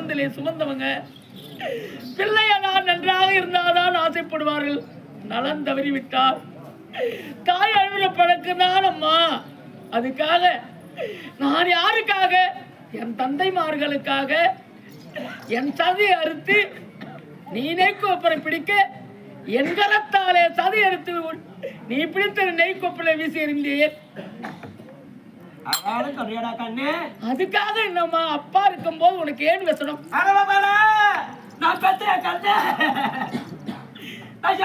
சுமந்தலே சுமந்தவங்க பிள்ளையதான் நன்றாக இருந்தாதான் ஆசைப்படுவார்கள். நலன் தவறி விட்டார். தாய் அழுகிற பழக்கம் தான் அம்மா. அதுக்காக நான் யாருக்காக? என் தந்தைமார்களுக்காக என் சதியை அறுத்து நீ கோப்பரை பிடிக்க என் கரத்தாலே சதி அறுத்து நீ பிடித்த நெய்கோப்பரை வீசி எறிந்தேன். அதுக்காக என்னம்மா அப்பா இருக்கும் போது உனக்கு ஏன் பேசணும்? நான் பெற்ற கண்ணே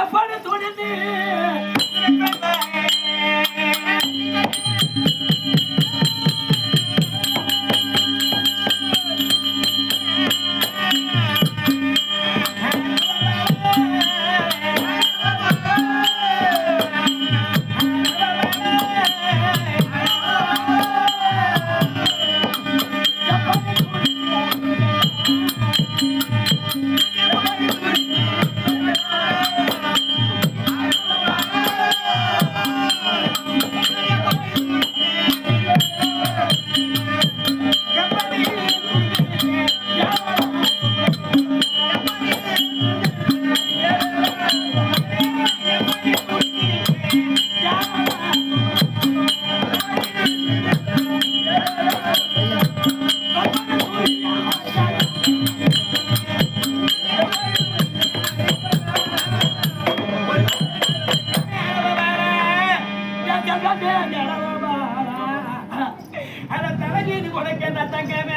எப்படி துணிந்து தலகீது கொடுக்க தங்கமே